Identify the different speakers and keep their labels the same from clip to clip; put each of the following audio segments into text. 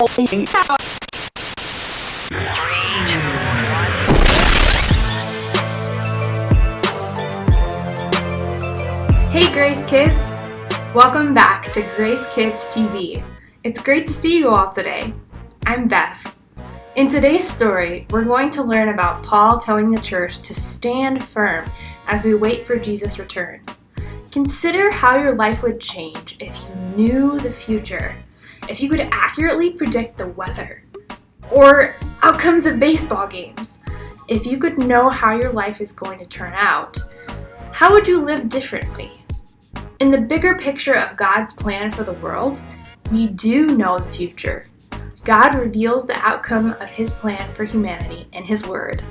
Speaker 1: Hey Grace Kids! Welcome back to Grace Kids TV. It's great to see you all today. I'm Beth. In today's story, we're going to learn about Paul telling the church to stand firm as we wait for Jesus' return. Consider how your life would change if you knew the future, if you could accurately predict the weather, or outcomes of baseball games. If you could know how your life is going to turn out, how would you live differently? In the bigger picture of God's plan for the world, we do know the future. God reveals the outcome of His plan for humanity in His Word.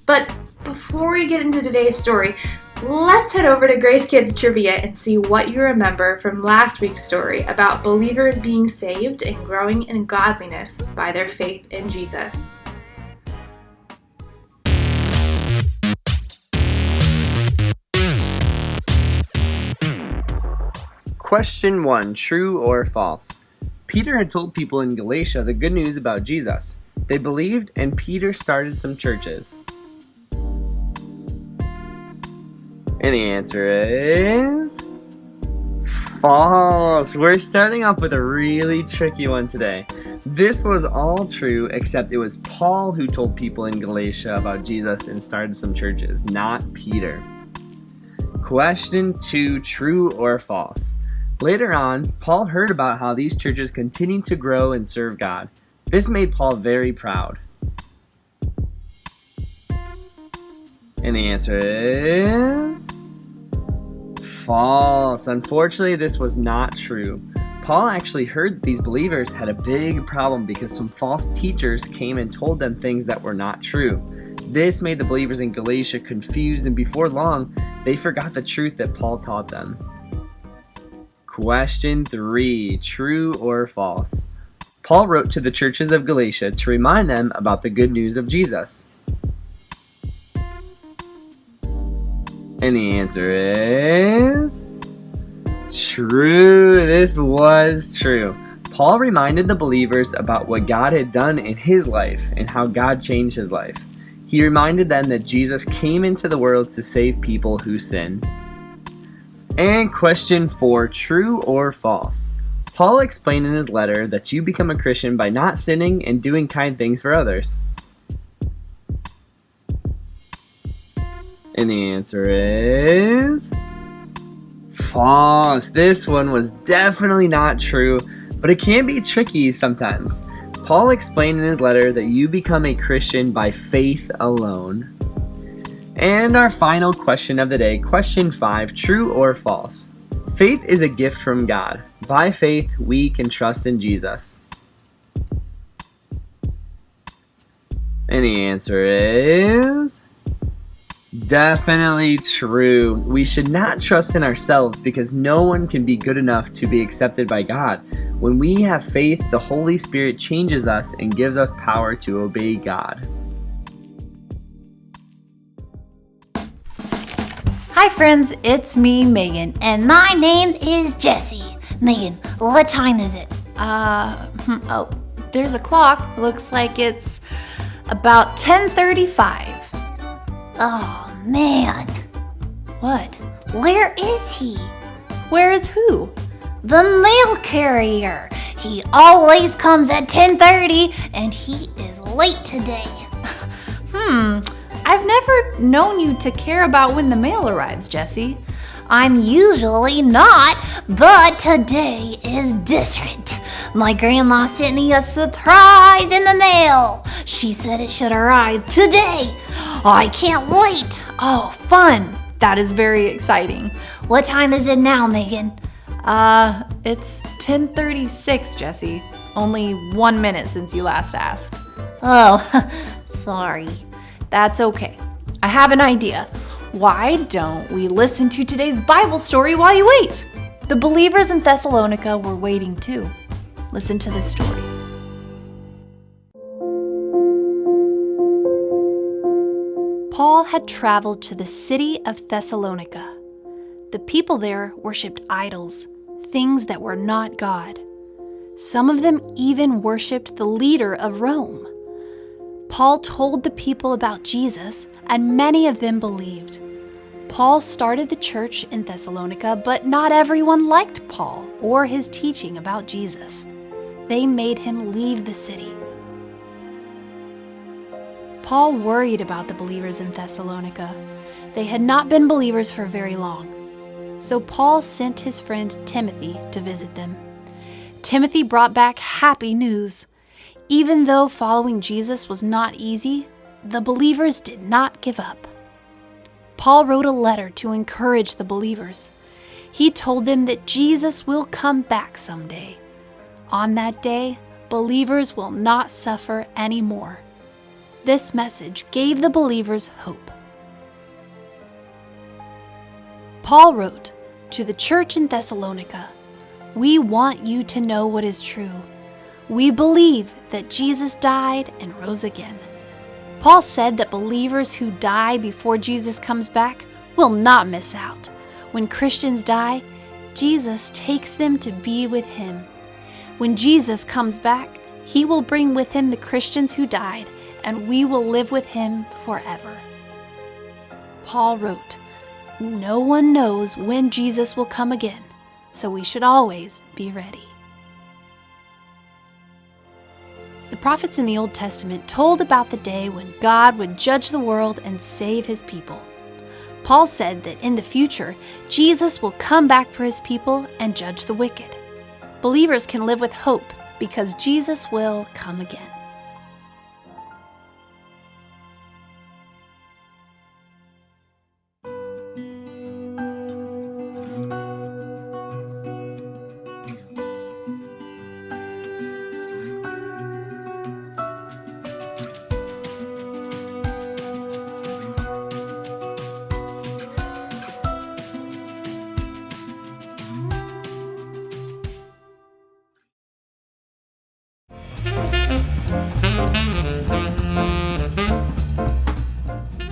Speaker 1: But before we get into today's story, let's head over to Grace Kids Trivia and see what you remember from last week's story about believers being saved and growing in godliness by their faith in Jesus.
Speaker 2: Question 1, true or false? Peter had told people in Galatia the good news about Jesus. They believed, and Peter started some churches. And the answer is false. We're starting off with a really tricky one today. This was all true, except it was Paul who told people in Galatia about Jesus and started some churches, not Peter. Question 2, true or false? Later on, Paul heard about how these churches continued to grow and serve God. This made Paul very proud. And the answer is false. Unfortunately, this was not true. Paul actually heard that these believers had a big problem because some false teachers came and told them things that were not true. This made the believers in Galatia confused, and before long, they forgot the truth that Paul taught them. Question 3, true or false? Paul wrote to the churches of Galatia to remind them about the good news of Jesus. And the answer is true. This was true. Paul reminded the believers about what God had done in his life and how God changed his life. He reminded them that Jesus came into the world to save people who sin. And question 4, true or false? Paul explained in his letter that you become a Christian by not sinning and doing kind things for others. And the answer is false. This one was definitely not true, but it can be tricky sometimes. Paul explained in his letter that you become a Christian by faith alone. And our final question of the day, question 5, true or false? Faith is a gift from God. By faith, we can trust in Jesus. And the answer is definitely true. We should not trust in ourselves because no one can be good enough to be accepted by God. When we have faith, the Holy Spirit changes us and gives us power to obey God.
Speaker 3: Hi friends, it's me, Megan, and my name is Jessie. Megan, what time is it?
Speaker 4: There's a clock. Looks like it's about 10:35.
Speaker 3: Oh man.
Speaker 4: What?
Speaker 3: Where is he?
Speaker 4: Where is who?
Speaker 3: The mail carrier. He always comes at 10:30 and he is late today.
Speaker 4: I've never known you to care about when the mail arrives, Jessie.
Speaker 3: I'm usually not, but today is different. My grandma sent me a surprise in the mail. She said it should arrive today. I can't wait.
Speaker 4: Oh, fun. That is very exciting.
Speaker 3: What time is it now, Megan?
Speaker 4: It's 10:36, Jessie. Only 1 minute since you last asked.
Speaker 3: Oh, sorry.
Speaker 4: That's okay. I have an idea. Why don't we listen to today's Bible story while you wait? The believers in Thessalonica were waiting too. Listen to this story. Paul had traveled to the city of Thessalonica. The people there worshipped idols, things that were not God. Some of them even worshipped the leader of Rome. Paul told the people about Jesus, and many of them believed. Paul started the church in Thessalonica, but not everyone liked Paul or his teaching about Jesus. They made him leave the city. Paul worried about the believers in Thessalonica. They had not been believers for very long. So Paul sent his friend Timothy to visit them. Timothy brought back happy news. Even though following Jesus was not easy, the believers did not give up. Paul wrote a letter to encourage the believers. He told them that Jesus will come back someday. On that day, believers will not suffer anymore. This message gave the believers hope. Paul wrote, "To the church in Thessalonica, we want you to know what is true. We believe that Jesus died and rose again." Paul said that believers who die before Jesus comes back will not miss out. When Christians die, Jesus takes them to be with him. When Jesus comes back, he will bring with him the Christians who died, and we will live with him forever. Paul wrote, "No one knows when Jesus will come again, so we should always be ready." The prophets in the Old Testament told about the day when God would judge the world and save his people. Paul said that in the future, Jesus will come back for his people and judge the wicked. Believers can live with hope because Jesus will come again.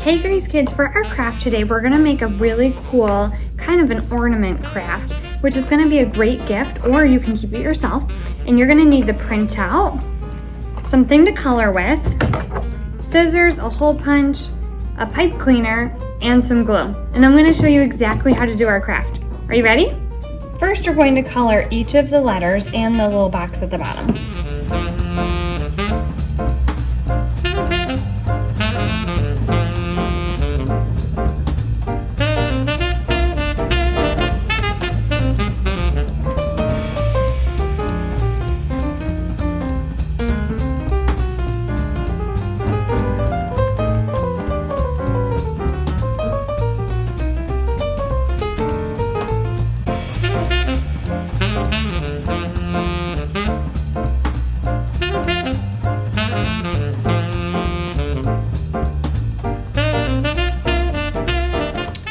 Speaker 5: Hey Grace Kids, for our craft today, we're gonna make a really cool kind of an ornament craft, which is gonna be a great gift, or you can keep it yourself. And you're gonna need the printout, something to color with, scissors, a hole punch, a pipe cleaner, and some glue. And I'm gonna show you exactly how to do our craft. Are you ready? First, you're going to color each of the letters and the little box at the bottom.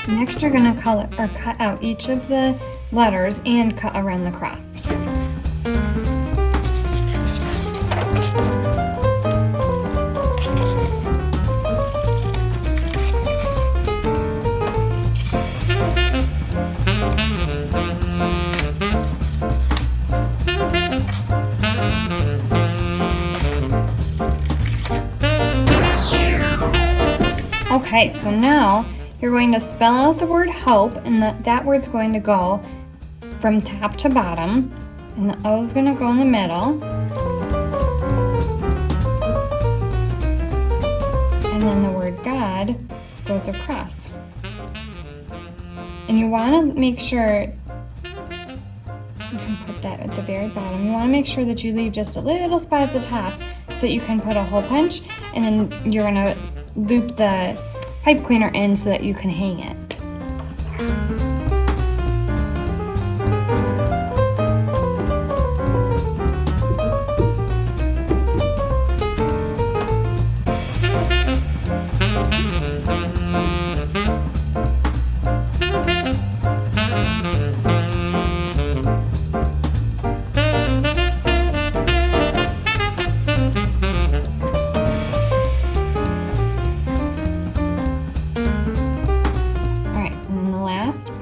Speaker 5: Next, you're going to color or cut out each of the letters and cut around the cross. Okay, so now you're going to spell out the word hope, and that word's going to go from top to bottom, and the O is going to go in the middle. And then the word God goes across. And you want to make sure, you can put that at the very bottom, you want to make sure that you leave just a little spot at the top so that you can put a hole punch, and then you're going to loop the pipe cleaner in so that you can hang it.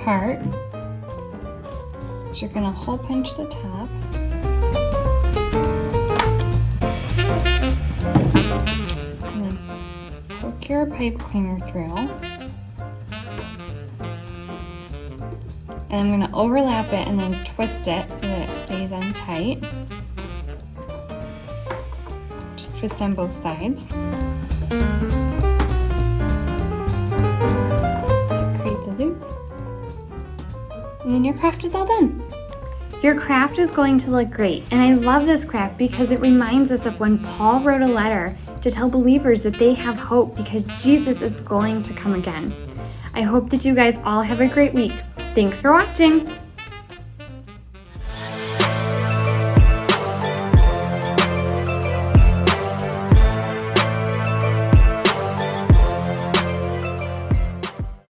Speaker 5: Part, you're going to hole punch the top, stick your pipe cleaner through. And I'm going to overlap it and then twist it so that it stays on tight. Just twist on both sides. To create the loop. And then your craft is all done. Your craft is going to look great, and I love this craft because it reminds us of when Paul wrote a letter to tell believers that they have hope because Jesus is going to come again. I hope that you guys all have a great week. Thanks for watching!